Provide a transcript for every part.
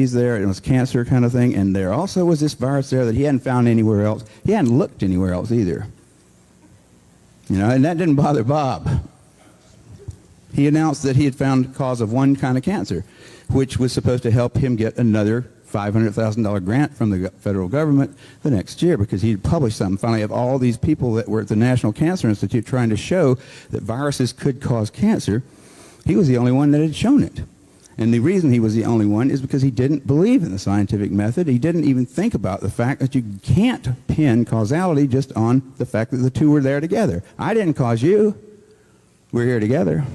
disease there. It was cancer kind of thing. And there also was this virus there that he hadn't found anywhere else. He hadn't looked anywhere else either. You know, and that didn't bother Bob. He announced that he had found the cause of one kind of cancer, which was supposed to help him get another $500,000 grant from the federal government the next year, because he'd published something finally of all these people that were at the National Cancer Institute trying to show that viruses could cause cancer. He was the only one that had shown it. And the reason he was the only one is because he didn't believe in the scientific method. He didn't even think about the fact that you can't pin causality just on the fact that the two were there together. I didn't cause you. We're here together.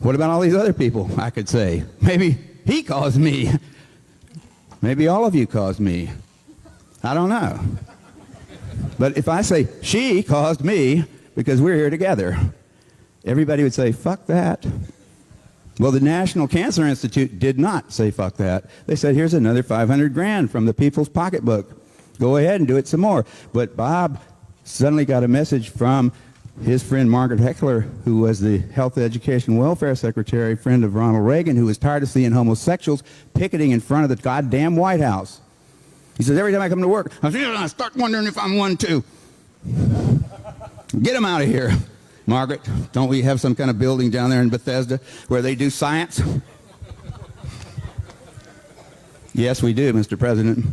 What about all these other people, I could say? Maybe he caused me. Maybe all of you caused me. I don't know. But if I say, she caused me because we're here together, everybody would say, fuck that. Well, the National Cancer Institute did not say fuck that. They said, here's another 500 grand from the people's pocketbook. Go ahead and do it some more. But Bob suddenly got a message from his friend Margaret Heckler, who was the Health, Education, and Welfare Secretary, friend of Ronald Reagan, who was tired of seeing homosexuals picketing in front of the goddamn White House. He says, every time I come to work, I start wondering if I'm one too. Get them out of here. Margaret, don't we have some kind of building down there in Bethesda where they do science? Yes, we do, Mr. President.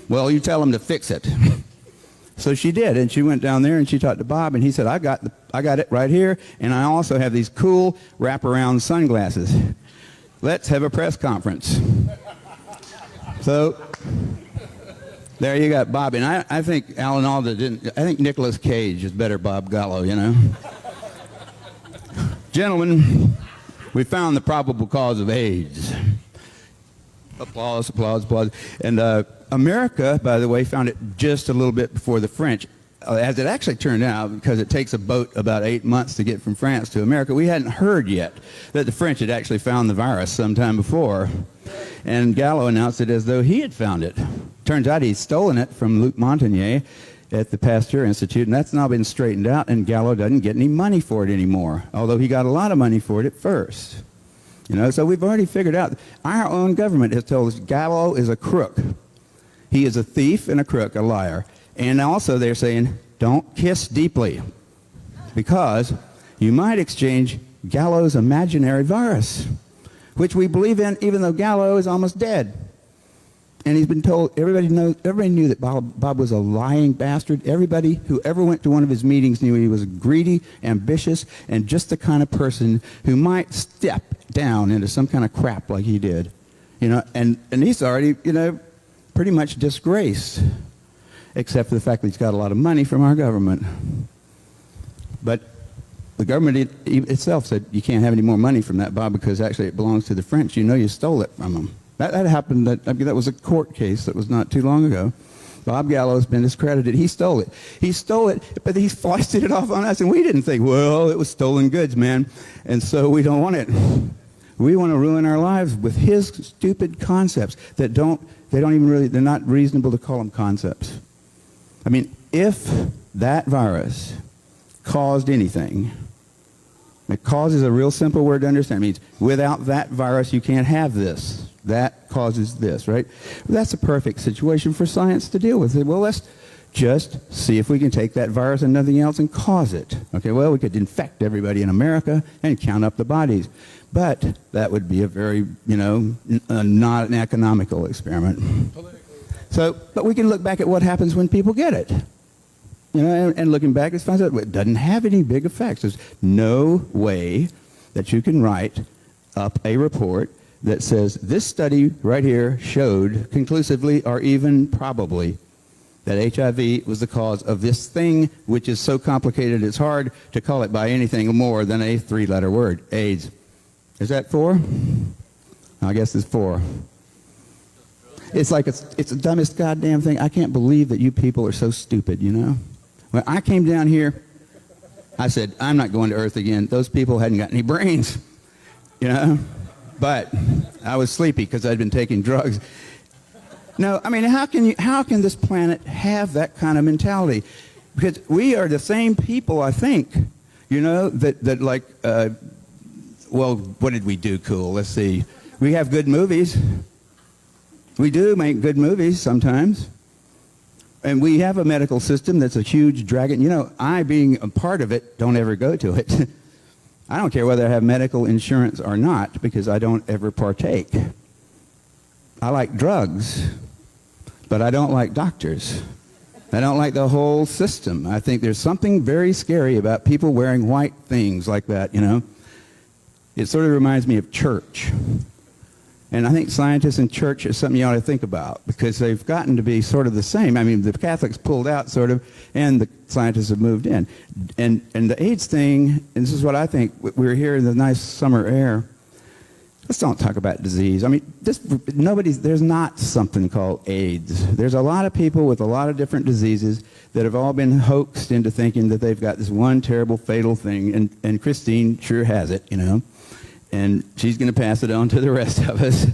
Well, you tell them to fix it. So she did, and she went down there and she talked to Bob, and he said, I got it right here, and I also have these cool wraparound sunglasses. Let's have a press conference. So there you got Bob, and I think Alan Alda didn't. I think Nicolas Cage is better Bob Gallo, you know. Gentlemen, we found the probable cause of AIDS. Applause, applause, applause. And America, by the way, found it just a little bit before the French. As it actually turned out, because it takes a boat about 8 months to get from France to America, we hadn't heard yet that the French had actually found the virus sometime before. And Gallo announced it as though he had found it. Turns out he'd stolen it from Luc Montagnier at the Pasteur Institute, and that's now been straightened out, and Gallo doesn't get any money for it anymore, although he got a lot of money for it at first. You know, so we've already figured out, our own government has told us Gallo is a crook. He is a thief and a crook, a liar. And also they're saying, don't kiss deeply, because you might exchange Gallo's imaginary virus, which we believe in even though Gallo is almost dead. And he's been told, everybody knew that Bob was a lying bastard. Everybody who ever went to one of his meetings knew he was greedy, ambitious, and just the kind of person who might step down into some kind of crap like he did. You know, and he's already, you know, pretty much disgraced, except for the fact that he's got a lot of money from our government. But the government itself said, you can't have any more money from that, Bob, because actually it belongs to the French. You know you stole it from them. That happened, that was a court case that was not too long ago. Bob Gallo's been discredited. He stole it. He stole it, but he foisted it off on us, and we didn't think, well, it was stolen goods, man, and so we don't want it. We want to ruin our lives with his stupid concepts that they're not reasonable to call them concepts. I mean, if that virus caused anything, it causes a real simple word to understand. It means without that virus, you can't have this. That causes this, right? That's a perfect situation for science to deal with. Well, let's just see if we can take that virus and nothing else and cause it. Okay, well, we could infect everybody in America and count up the bodies. But that would be a very, you know, not an economical experiment. So, but we can look back at what happens when people get it. You know, and looking back, it finds out it doesn't have any big effects. There's no way that you can write up a report that says this study right here showed conclusively or even probably that HIV was the cause of this thing, which is so complicated it's hard to call it by anything more than a three-letter word, AIDS. Is that 4? I guess it's 4. It's like it's the dumbest goddamn thing. I can't believe that you people are so stupid, you know? When I came down here, I said, I'm not going to Earth again. Those people hadn't got any brains, you know? But I was sleepy because I'd been taking drugs. No, I mean, how can this planet have that kind of mentality? Because we are the same people, I think, you know, that like, well, what did we do cool? Let's see. We have good movies. We do make good movies sometimes. And we have a medical system that's a huge dragon. You know, I, being a part of it, don't ever go to it. I don't care whether I have medical insurance or not, because I don't ever partake. I like drugs, but I don't like doctors. I don't like the whole system. I think there's something very scary about people wearing white things like that, you know. It sort of reminds me of church. And I think scientists and church is something you ought to think about, because they've gotten to be sort of the same. I mean, the Catholics pulled out, sort of, and the scientists have moved in. And the AIDS thing, and this is what I think, we're here in the nice summer air. Let's don't talk about disease. I mean, there's not something called AIDS. There's a lot of people with a lot of different diseases that have all been hoaxed into thinking that they've got this one terrible, fatal thing, and Christine sure has it, you know. And she's going to pass it on to the rest of us.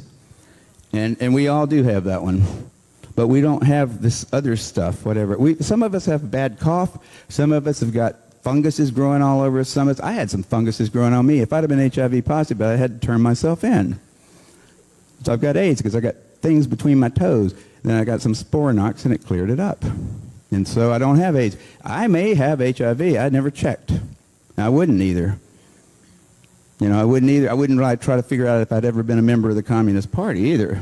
And we all do have that one. But we don't have this other stuff, whatever. Some of us have bad cough. Some of us have got funguses growing all over us. I had some funguses growing on me. If I'd have been HIV positive, I had to turn myself in. So I've got AIDS because I got things between my toes. Then I got some spore knocks, and it cleared it up. And so I don't have AIDS. I may have HIV. I never checked. I wouldn't either. You know, I wouldn't either. I wouldn't really try to figure out if I'd ever been a member of the Communist Party either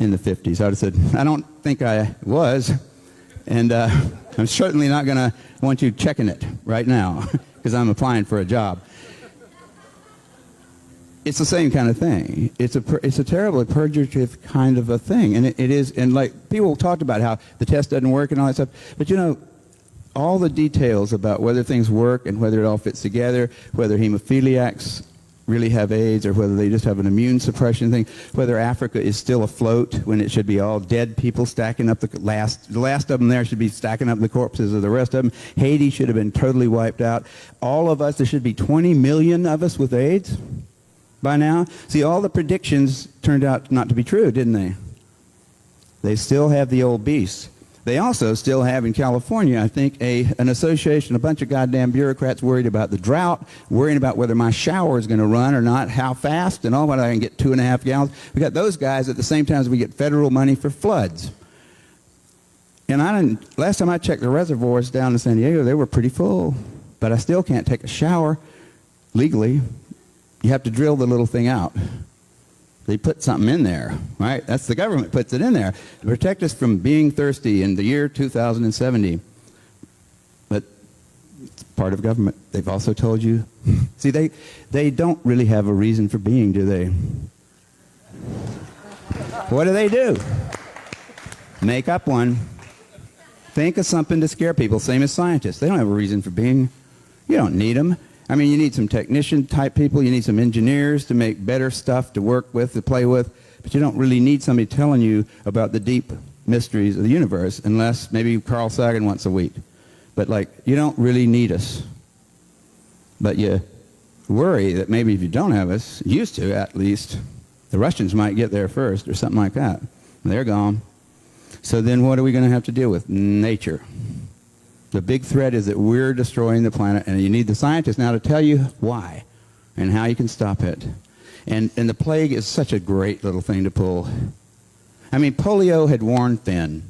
in the 50s. I would have said, I don't think I was. And I'm certainly not going to want you checking it right now because I'm applying for a job. It's the same kind of thing. It's a terribly purgative kind of a thing. And it is, and like people talked about how the test doesn't work and all that stuff. But you know, all the details about whether things work and whether it all fits together, whether hemophiliacs really have AIDS or whether they just have an immune suppression thing, whether Africa is still afloat when it should be all dead people stacking up the last of them there should be stacking up the corpses of the rest of them. Haiti should have been totally wiped out. All of us, there should be 20 million of us with AIDS by now. See, all the predictions turned out not to be true, didn't they? They still have the old beast. They also still have in California, I think, an association, a bunch of goddamn bureaucrats worried about the drought, worrying about whether my shower is going to run or not, how fast, and all, whether I can get 2.5 gallons. We got those guys at the same time as we get federal money for floods. And last time I checked the reservoirs down in San Diego, they were pretty full. But I still can't take a shower legally. You have to drill the little thing out. They put something in there, right? That's the government puts it in there to protect us from being thirsty in the year 2070. But it's part of government. They've also told you. See, they don't really have a reason for being, do they? What do? Make up one. Think of something to scare people, same as scientists. They don't have a reason for being. You don't need them. I mean, you need some technician-type people. You need some engineers to make better stuff to work with, to play with. But you don't really need somebody telling you about the deep mysteries of the universe, unless maybe Carl Sagan once a week. But, like, you don't really need us. But you worry that maybe if you don't have us, used to at least, the Russians might get there first or something like that. They're gone. So then what are we going to have to deal with? Nature. The big threat is that we're destroying the planet, and you need the scientists now to tell you why and how you can stop it. And the plague is such a great little thing to pull. I mean, polio had worn thin,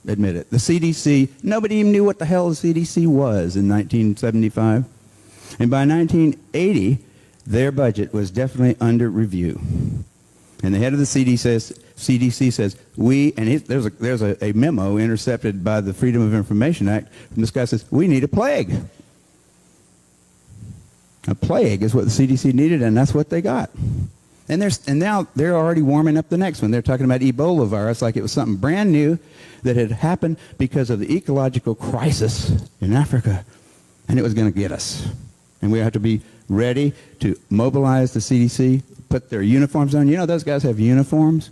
admit it. The CDC, nobody even knew what the hell the CDC was in 1975. And by 1980, their budget was definitely under review. And the head of the CDC says, there's a memo intercepted by the Freedom of Information Act, and this guy says, we need a plague. A plague is what the CDC needed, and that's what they got. And now they're already warming up the next one. They're talking about Ebola virus like it was something brand new that had happened because of the ecological crisis in Africa, and it was going to get us. And we have to be ready to mobilize the CDC, put their uniforms on. You know, those guys have uniforms.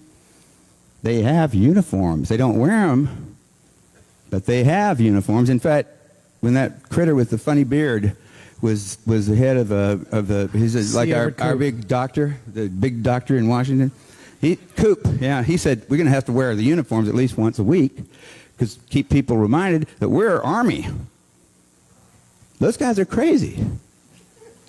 They have uniforms. They don't wear them, but they have uniforms. In fact, when that critter with the funny beard was the head of he's like our big doctor, the big doctor in Washington, Coop, he said, we're going to have to wear the uniforms at least once a week because keep people reminded that we're Army. Those guys are crazy.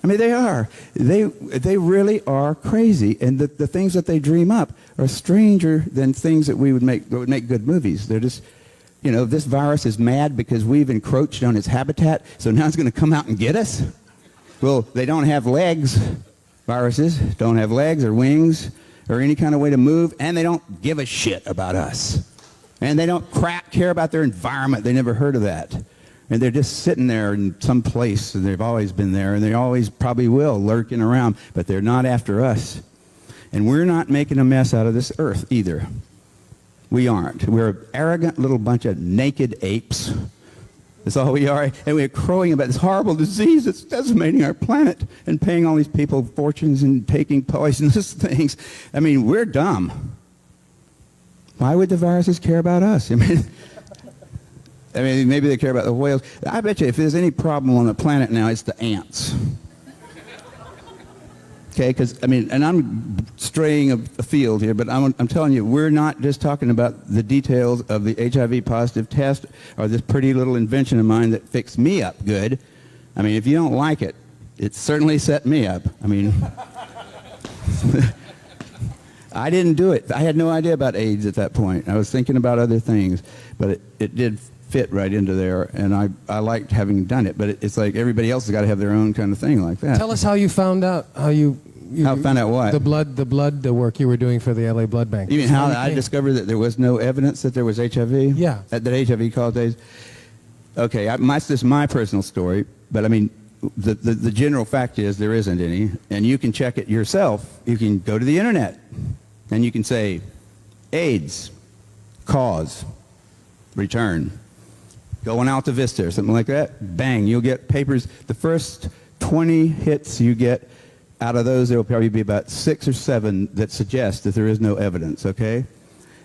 I mean, they are. They really are crazy, and the things that they dream up are stranger than things that would make good movies. They're just, you know, this virus is mad because we've encroached on its habitat, so now it's going to come out and get us? Well, they don't have legs. Viruses don't have legs or wings or any kind of way to move, and they don't give a shit about us. And they don't care about their environment. They never heard of that. And they're just sitting there in some place, and they've always been there, and they always probably will, lurking around, but they're not after us. And we're not making a mess out of this earth either. We aren't. We're an arrogant little bunch of naked apes. That's all we are. And we're crowing about this horrible disease that's decimating our planet and paying all these people fortunes and taking poisonous things. I mean, we're dumb. Why would the viruses care about us? I mean, maybe they care about the whales. I bet you if there's any problem on the planet now, it's the ants. Okay, because, I mean, and I'm straying afield here, but I'm telling you, we're not just talking about the details of the HIV positive test or this pretty little invention of mine that fixed me up good. I mean, if you don't like it, it certainly set me up. I mean, I didn't do it. I had no idea about AIDS at that point. I was thinking about other things, but it did fit right into there, and I liked having done it, but it's like everybody else has got to have their own kind of thing like that. Tell us how you found out, how I found out what? The work you were doing for the LA Blood Bank. You mean how I discovered that there was no evidence that there was HIV? Yeah. That HIV caused AIDS? Okay, this is my personal story, but I mean, the general fact is there isn't any, and you can check it yourself. You can go to the internet, and you can say, AIDS, cause, return. Go on Alta Vista or something like that, bang, you'll get papers. The first 20 hits you get, out of those there will probably be about 6 or 7 that suggest that there is no evidence, okay?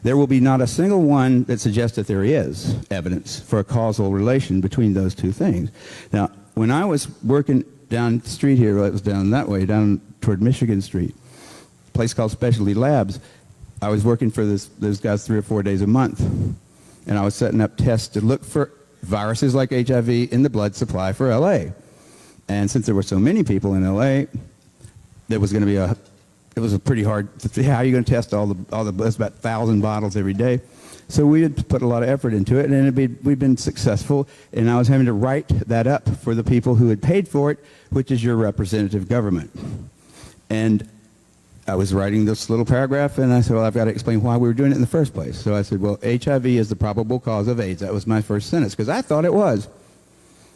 There will be not a single one that suggests that there is evidence for a causal relation between those two things. Now, when I was working down the street here, it was down that way, down toward Michigan Street, a place called Specialty Labs, I was working for those guys 3 or 4 days a month, and I was setting up tests to look for viruses like HIV in the blood supply for LA. And since there were so many people in LA, there was going to be it was a pretty hard to see how are you going to test all the blood. It's about 1,000 bottles every day. So we had put a lot of effort into it, and we've been successful, and I was having to write that up for the people who had paid for it, which is your representative government. And I was writing this little paragraph, and I said, well, I've got to explain why we were doing it in the first place. So I said, well, HIV is the probable cause of AIDS. That was my first sentence, because I thought it was,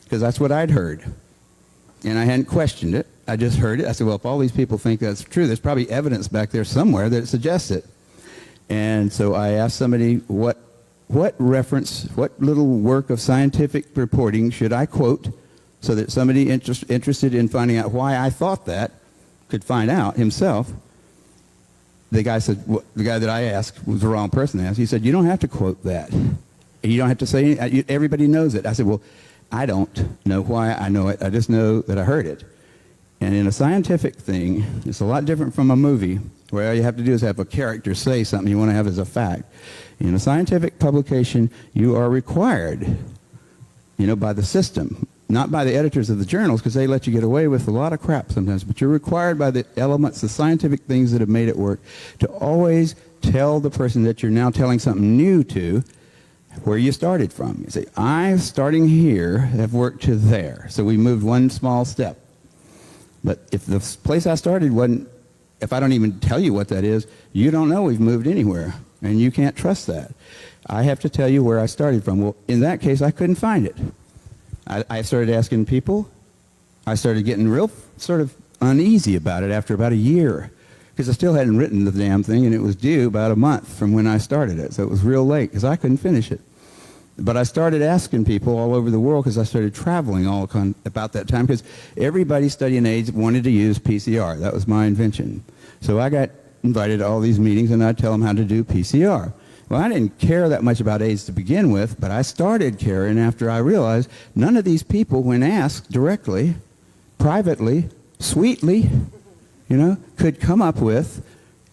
because that's what I'd heard. And I hadn't questioned it. I just heard it. I said, well, if all these people think that's true, there's probably evidence back there somewhere that suggests it. And so I asked somebody, what reference, what little work of scientific reporting should I quote so that somebody interested in finding out why I thought that could find out himself? The guy said, the guy that I asked was the wrong person to ask. He said, you don't have to quote that. You don't have to say anything. Everybody knows it. I said, well, I don't know why I know it. I just know that I heard it. And in a scientific thing, it's a lot different from a movie where all you have to do is have a character say something you want to have as a fact. In a scientific publication, you are required, by the system, not by the editors of the journals, because they let you get away with a lot of crap sometimes, but you're required by the elements, the scientific things that have made it work, to always tell the person that you're now telling something new to where you started from. You say, I'm starting here, have worked to there. So we moved one small step. But if the place I started wasn't, if I don't even tell you what that is, you don't know we've moved anywhere, and you can't trust that. I have to tell you where I started from. Well, in that case, I couldn't find it. I started asking people. I started getting real sort of uneasy about it after about a year, because I still hadn't written the damn thing, and it was due about a month from when I started it. So it was real late because I couldn't finish it. But I started asking people all over the world because I started traveling about that time, because everybody studying AIDS wanted to use PCR. That was my invention. So I got invited to all these meetings, and I'd tell them how to do PCR. Well, I didn't care that much about AIDS to begin with, but I started caring after I realized none of these people, when asked directly, privately, sweetly, could come up with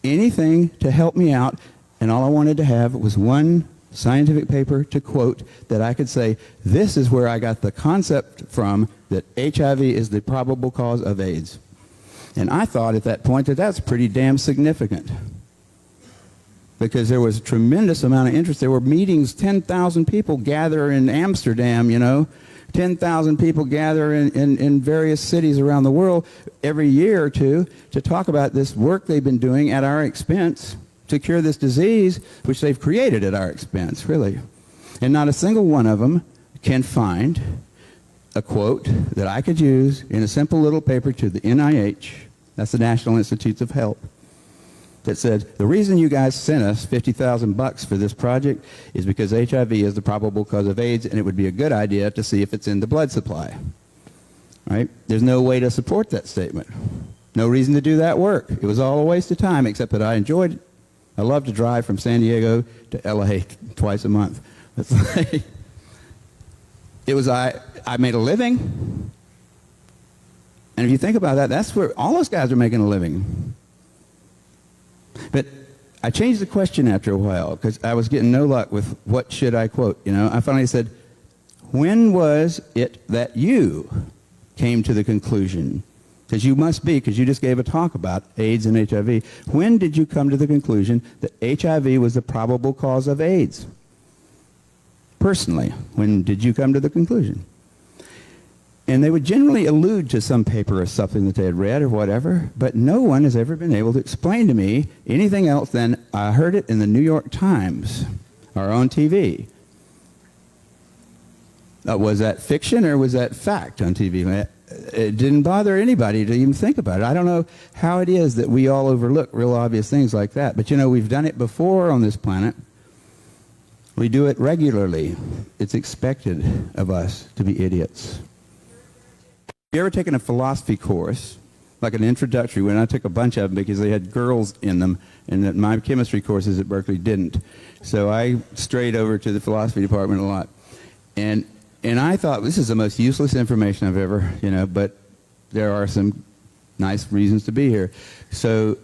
anything to help me out, and all I wanted to have was one scientific paper to quote that I could say, this is where I got the concept from that HIV is the probable cause of AIDS. And I thought at that point that that's pretty damn significant, because there was a tremendous amount of interest. There were meetings, 10,000 people gather in Amsterdam, 10,000 people gather in various cities around the world every year or two to talk about this work they've been doing at our expense to cure this disease, which they've created at our expense, really. And not a single one of them can find a quote that I could use in a simple little paper to the NIH, that's the National Institutes of Health, that said, the reason you guys sent us $50,000 for this project is because HIV is the probable cause of AIDS, and it would be a good idea to see if it's in the blood supply. Right? There's no way to support that statement. No reason to do that work. It was all a waste of time, except that I enjoyed it. I love to drive from San Diego to LA twice a month. I made a living. And if you think about that, that's where all those guys are making a living. But I changed the question after a while because I was getting no luck with what should I quote. I finally said, when was it that you came to the conclusion? Because you must be, because you just gave a talk about AIDS and HIV. When did you come to the conclusion that HIV was the probable cause of AIDS? Personally, when did you come to the conclusion? And they would generally allude to some paper or something that they had read or whatever, but no one has ever been able to explain to me anything else than I heard it in the New York Times or on TV. Was that fiction or was that fact on TV? It didn't bother anybody to even think about it. I don't know how it is that we all overlook real obvious things like that. But we've done it before on this planet. We do it regularly. It's expected of us to be idiots. Have you ever taken a philosophy course, like an introductory one? I took a bunch of them because they had girls in them, and that my chemistry courses at Berkeley didn't. So I strayed over to the philosophy department a lot. And I thought, this is the most useless information I've ever, but there are some nice reasons to be here. So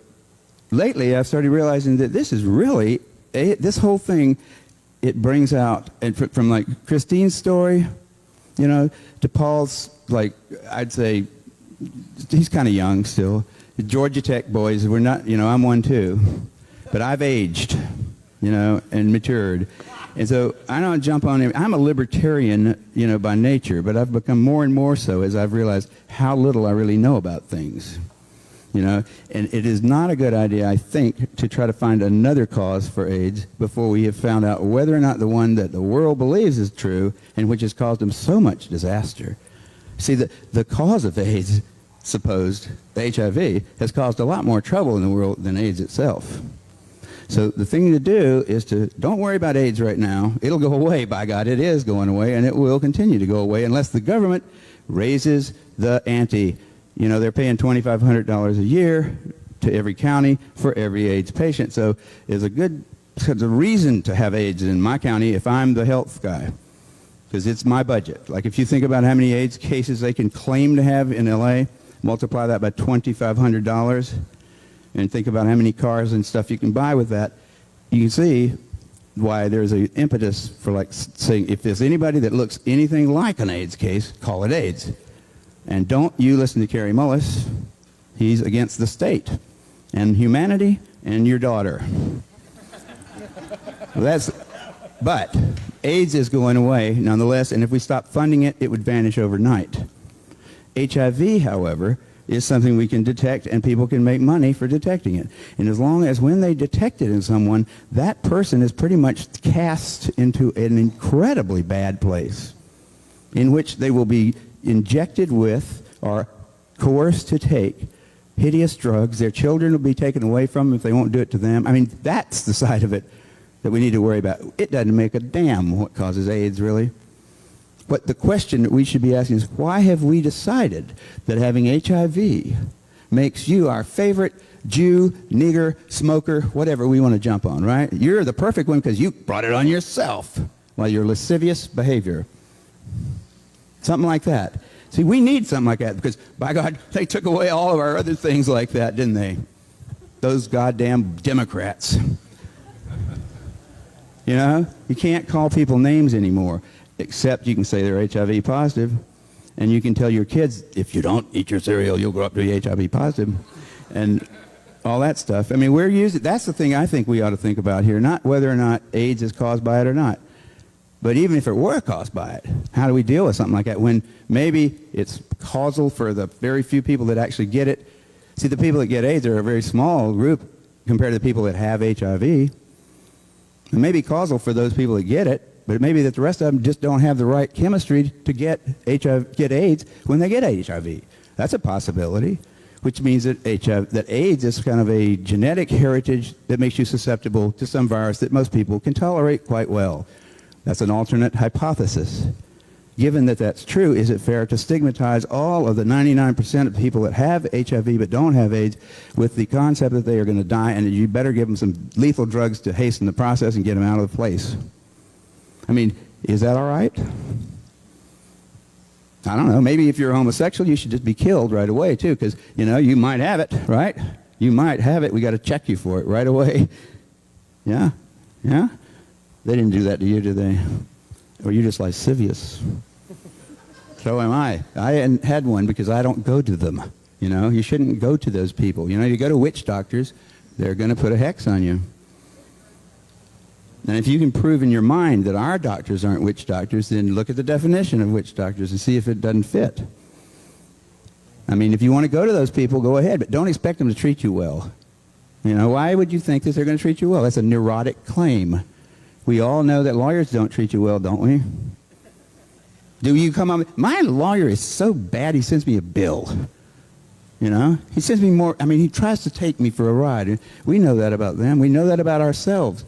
lately I've started realizing that this is really, this whole thing, it brings out, and from like Christine's story, to Paul's, like, I'd say, he's kind of young still. The Georgia Tech boys, we're not, I'm one too. But I've aged, and matured. And so I don't jump on him. I'm a libertarian, by nature, but I've become more and more so as I've realized how little I really know about things. And it is not a good idea, I think, to try to find another cause for AIDS before we have found out whether or not the one that the world believes is true and which has caused them so much disaster. See, the cause of AIDS, supposed HIV, has caused a lot more trouble in the world than AIDS itself. So the thing to do is to don't worry about AIDS right now. It'll go away, by God. It is going away, and it will continue to go away unless the government raises the ante. They're paying $2,500 a year to every county for every AIDS patient. So there's a reason to have AIDS in my county if I'm the health guy, because it's my budget. Like if you think about how many AIDS cases they can claim to have in LA, multiply that by $2,500, and think about how many cars and stuff you can buy with that, you can see why there's an impetus for like saying, if there's anybody that looks anything like an AIDS case, call it AIDS. And don't you listen to Kary Mullis. He's against the state and humanity and your daughter. But AIDS is going away nonetheless, and if we stop funding it, it would vanish overnight. HIV, however, is something we can detect, and people can make money for detecting it. And as long as when they detect it in someone, that person is pretty much cast into an incredibly bad place in which they will be injected with or coerced to take hideous drugs. Their children will be taken away from them if they won't do it to them. I mean, that's the side of it that we need to worry about. It doesn't make a damn what causes AIDS, really. But the question that we should be asking is, why have we decided that having HIV makes you our favorite Jew, nigger, smoker, whatever we want to jump on, right? You're the perfect one because you brought it on yourself while your lascivious behavior. Something like that. See, we need something like that because, by God, they took away all of our other things like that, didn't they? Those goddamn Democrats. You know, you can't call people names anymore, except you can say they're HIV positive, and you can tell your kids, if you don't eat your cereal, you'll grow up to be HIV positive, and all that stuff. I mean, we're using, that's the thing I think we ought to think about here, not whether or not AIDS is caused by it or not, but even if it were caused by it, how do we deal with something like that when maybe it's causal for the very few people that actually get it? See, the people that get AIDS are a very small group compared to the people that have HIV. It may be causal for those people that get it, but it may be that the rest of them just don't have the right chemistry to get AIDS when they get HIV. That's a possibility, which means that AIDS is kind of a genetic heritage that makes you susceptible to some virus that most people can tolerate quite well. That's an alternate hypothesis. Given that that's true, is it fair to stigmatize all of the 99% of people that have HIV but don't have AIDS with the concept that they are going to die and that you better give them some lethal drugs to hasten the process and get them out of the place? I mean, is that all right? I don't know. Maybe if you're homosexual, you should just be killed right away, too, because, you know, you might have it, right? You might have it. We got to check you for it right away. Yeah? Yeah? They didn't do that to you, did they? Or you just lascivious? So am I. I hadn't had one because I don't go to them. You know, you shouldn't go to those people. You know, you go to witch doctors, they're going to put a hex on you. And if you can prove in your mind that our doctors aren't witch doctors, then look at the definition of witch doctors and see if it doesn't fit. I mean, if you want to go to those people, go ahead, but don't expect them to treat you well. You know, why would you think that they're going to treat you well? That's a neurotic claim. We all know that lawyers don't treat you well, don't we? Do you come on? My lawyer is so bad, he sends me a bill. You know? He sends me more. I mean, he tries to take me for a ride. We know that about them. We know that about ourselves.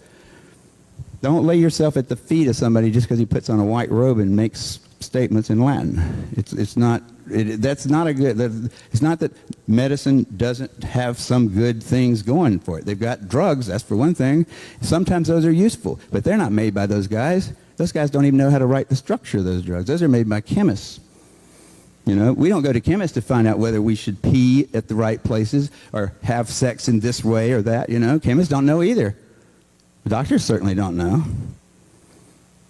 Don't lay yourself at the feet of somebody just because he puts on a white robe and makes statements in Latin. It's not that medicine doesn't have some good things going for it. They've got drugs, that's for one thing. Sometimes those are useful, but they're not made by those guys. Those guys don't even know how to write the structure of those drugs. Those are made by chemists. You know, we don't go to chemists to find out whether we should pee at the right places or have sex in this way or that. You know, chemists don't know either. The doctors certainly don't know.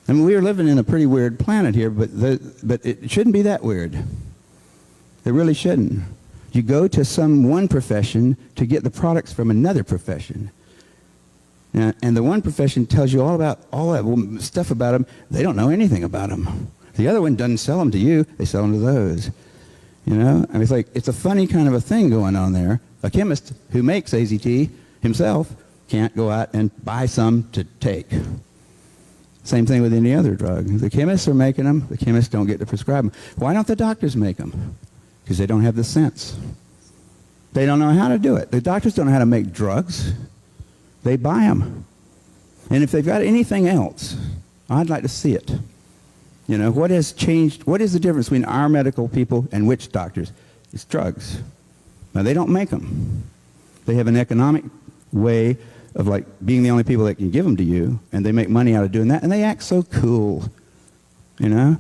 I mean, we're living in a pretty weird planet here, but it shouldn't be that weird. It really shouldn't. You go to one profession to get the products from another profession. And the one profession tells you all that stuff about them. They don't know anything about them. The other one doesn't sell them to you. They sell them to those. You know? I mean, it's a funny kind of a thing going on there. A chemist who makes AZT himself can't go out and buy some to take. Same thing with any other drug. The chemists are making them. The chemists don't get to prescribe them. Why don't the doctors make them? Because they don't have the sense. They don't know how to do it. The doctors don't know how to make drugs. They buy them. And if they've got anything else, I'd like to see it. You know, what has changed? What is the difference between our medical people and witch doctors? It's drugs. Now, they don't make them. They have an economic way of being the only people that can give them to you, and they make money out of doing that, and they act so cool, you know,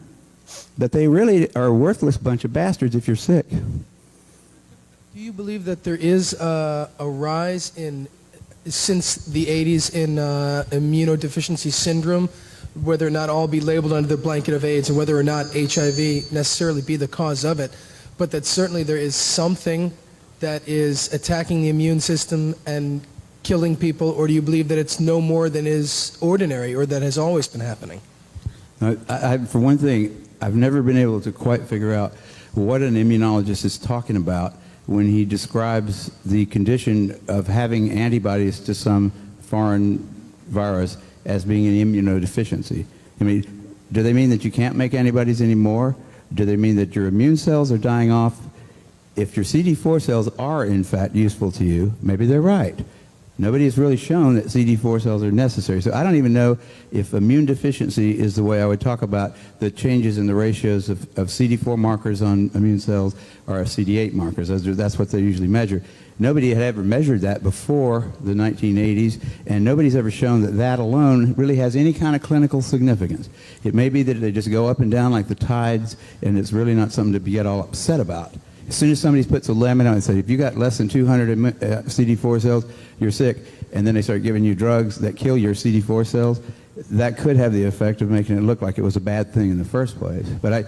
that they really are a worthless bunch of bastards if you're sick. Do you believe that there is a rise since the 80s in immunodeficiency syndrome, whether or not all be labeled under the blanket of AIDS, and whether or not HIV necessarily be the cause of it, but that certainly there is something that is attacking the immune system and killing people, or do you believe that it's no more than is ordinary or that has always been happening? For one thing, I've never been able to quite figure out what an immunologist is talking about when he describes the condition of having antibodies to some foreign virus as being an immunodeficiency. I mean, do they mean that you can't make antibodies anymore? Do they mean that your immune cells are dying off? If your CD4 cells are, in fact, useful to you, maybe they're right. Nobody has really shown that CD4 cells are necessary. So I don't even know if immune deficiency is the way I would talk about the changes in the ratios of CD4 markers on immune cells or CD8 markers. That's what they usually measure. Nobody had ever measured that before the 1980s, and nobody's ever shown that that alone really has any kind of clinical significance. It may be that they just go up and down like the tides, and it's really not something to get all upset about. As soon as somebody puts a limit on it and says, if you got less than 200 CD4 cells, you're sick, and then they start giving you drugs that kill your CD4 cells, that could have the effect of making it look like it was a bad thing in the first place. But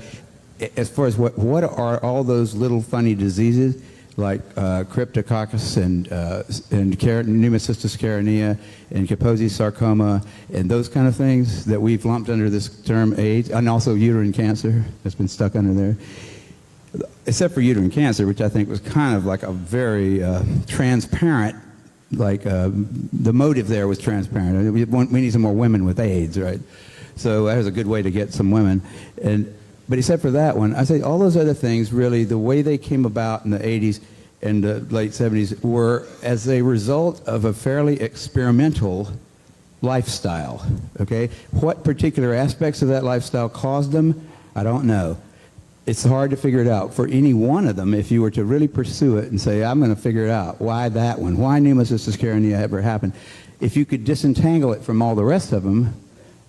as far as what are all those little funny diseases like cryptococcus and pneumocystis carinea and Kaposi sarcoma and those kind of things that we've lumped under this term AIDS, and also uterine cancer that's been stuck under there. Except for uterine cancer, which I think was kind of like a very transparent, like the motive there was transparent. We need some more women with AIDS, right? So that was a good way to get some women. But except for that one, I say all those other things, really, the way they came about in the 80s and the late 70s were as a result of a fairly experimental lifestyle, okay? What particular aspects of that lifestyle caused them, I don't know. It's hard to figure it out. For any one of them, if you were to really pursue it and say, I'm going to figure it out, why that one? Why pneumocystis carinea ever happened? If you could disentangle it from all the rest of them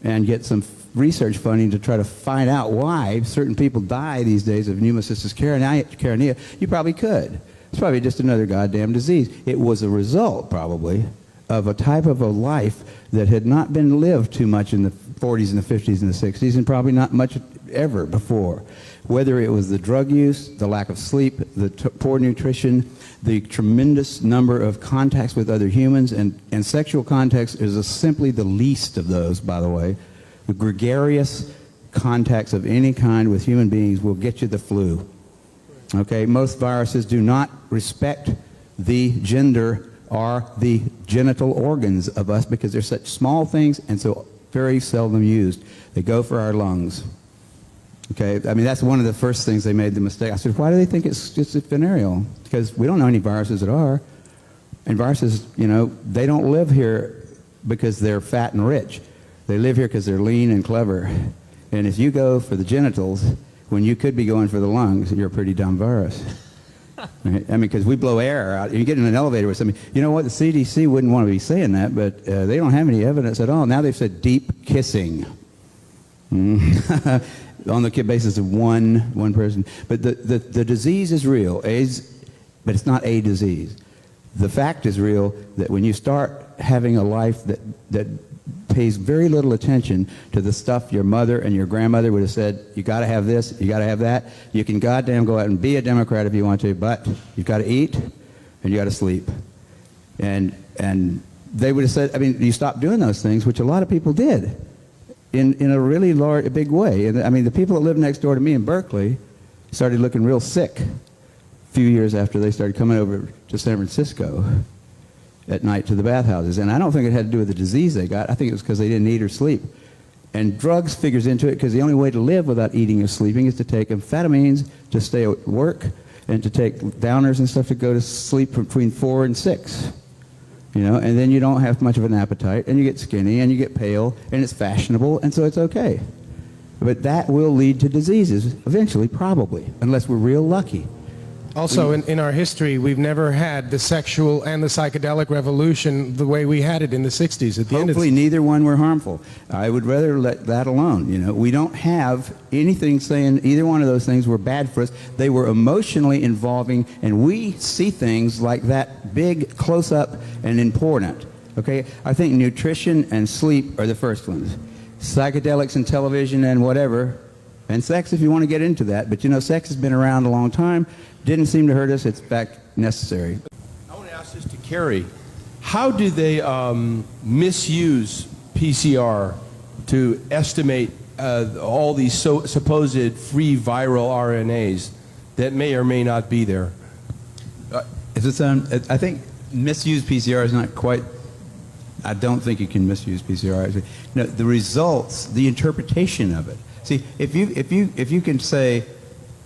and get some research funding to try to find out why certain people die these days of pneumocystis carinea, you probably could. It's probably just another goddamn disease. It was a result, probably, of a type of a life that had not been lived too much in the 40s and the 50s and the 60s, and probably not much ever before. Whether it was the drug use, the lack of sleep, the poor nutrition, the tremendous number of contacts with other humans, and sexual contacts is simply the least of those, by the way. The gregarious contacts of any kind with human beings will get you the flu. Okay, most viruses do not respect the gender or the genital organs of us because they're such small things and so very seldom used. They go for our lungs. Okay, I mean, that's one of the first things they made the mistake. I said, why do they think it's just venereal? Because we don't know any viruses that are. And viruses, you know, they don't live here because they're fat and rich. They live here because they're lean and clever. And if you go for the genitals, when you could be going for the lungs, you're a pretty dumb virus. Right? I mean, because we blow air out. You get in an elevator with somebody. You know what? The CDC wouldn't want to be saying that, but they don't have any evidence at all. Now they've said deep kissing. On the basis of one person. But the disease is real, AIDS, but it's not a disease. The fact is real that when you start having a life that pays very little attention to the stuff your mother and your grandmother would have said, you got to have this, you got to have that. You can goddamn go out and be a Democrat if you want to, but you've got to eat and you got to sleep. And they would have said, I mean, you stop doing those things, which a lot of people did. In a really big way. And I mean, the people that lived next door to me in Berkeley started looking real sick a few years after they started coming over to San Francisco at night to the bathhouses. And I don't think it had to do with the disease they got. I think it was because they didn't eat or sleep. And drugs figures into it because the only way to live without eating or sleeping is to take amphetamines to stay at work and to take downers and stuff to go to sleep between 4 and 6. You know, and then you don't have much of an appetite, and you get skinny, and you get pale, and it's fashionable, and so it's okay. But that will lead to diseases eventually, probably, unless we're real lucky. Also, in our history, we've never had the sexual and the psychedelic revolution the way we had it in the 60s. At the end of Hopefully neither one were harmful. I would rather let that alone. You know, we don't have anything saying either one of those things were bad for us. They were emotionally involving, and we see things like that big, close-up, and important. Okay? I think nutrition and sleep are the first ones. Psychedelics and television and whatever, and sex if you want to get into that. But you know, sex has been around a long time. Didn't seem to hurt us. It's in fact necessary. I want to ask this to Kary. How do they misuse PCR to estimate all these supposed free viral RNAs that may or may not be there? I think misuse PCR is not quite. I don't think you can misuse PCR. No, the results, the interpretation of it. See, if you can say,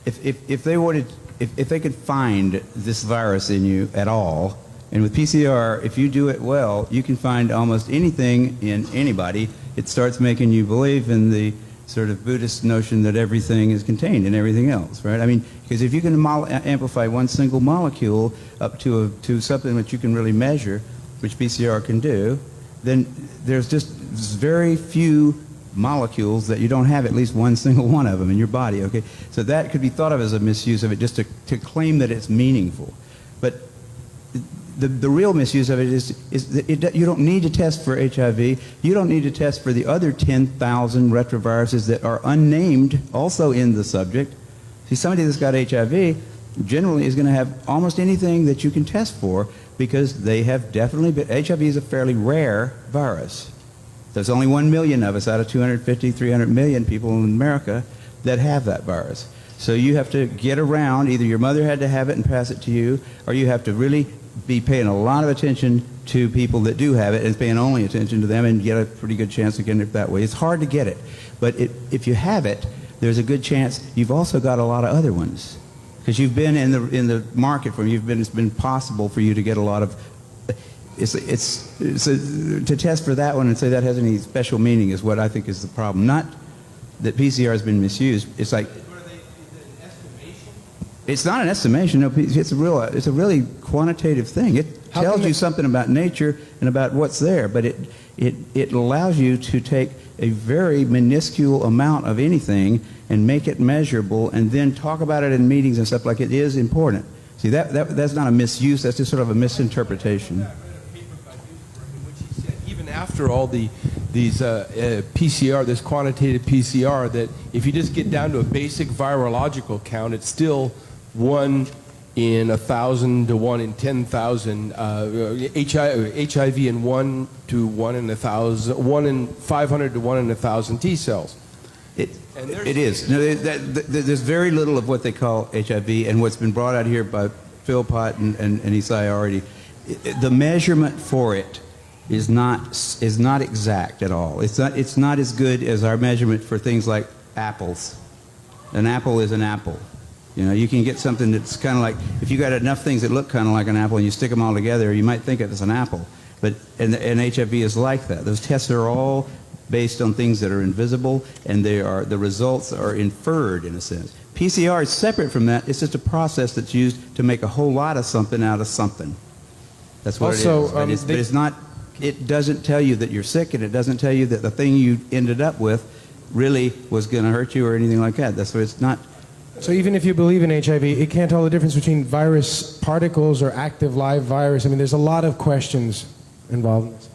if they could find this virus in you at all, and with PCR, if you do it well, you can find almost anything in anybody. It starts making you believe in the sort of Buddhist notion that everything is contained in everything else, right? I mean, because if you can amplify one single molecule up to something that you can really measure, which PCR can do, then there's just very few molecules that you don't have at least one single one of them in your body, okay? So that could be thought of as a misuse of it, just to claim that it's meaningful. But the real misuse of it is that you don't need to test for HIV. You don't need to test for the other 10,000 retroviruses that are unnamed also in the subject. See, somebody that's got HIV generally is going to have almost anything that you can test for because they have definitely been. HIV is a fairly rare virus. There's only 1 million of us out of 250, 300 million people in America that have that virus. So you have to get around, either your mother had to have it and pass it to you, or you have to really be paying a lot of attention to people that do have it and paying only attention to them and get a pretty good chance of getting it that way. It's hard to get it, but if you have it, there's a good chance you've also got a lot of other ones. Because you've been in the market for it's been possible for you to get a lot of. To test for that one and say that has any special meaning is what I think is the problem. Not that PCR has been misused. It's like. It's not an estimation. No, it's a really quantitative thing. It tells you something about nature and about what's there, but it allows you to take a very minuscule amount of anything and make it measurable, and then talk about it in meetings and stuff like it is important. See, that's not a misuse. That's just sort of a misinterpretation. Even after all these PCR, this quantitative PCR, that if you just get down to a basic virological count, it's still 1 in 1,000 to 1 in 10,000. HIV in 1 to 1 in 1,000, 1 in 500 to 1 in 1,000 T cells. It is. No, there's very little of what they call HIV, and what's been brought out here by Philpott and Isai already. The measurement for it is not exact at all. It's not as good as our measurement for things like apples. An apple is an apple. You know, you can get something that's kind of like, if you got enough things that look kind of like an apple and you stick them all together, you might think it's an apple. But and HIV is like that. Those tests are all based on things that are invisible, and the results are inferred in a sense. PCR is separate from that. It's just a process that's used to make a whole lot of something out of something. That's what it is. But it's not. It doesn't tell you that you're sick, and it doesn't tell you that the thing you ended up with really was going to hurt you or anything like that. That's why it's not. So even if you believe in HIV, it can't tell the difference between virus particles or active live virus. I mean, there's a lot of questions involved in this.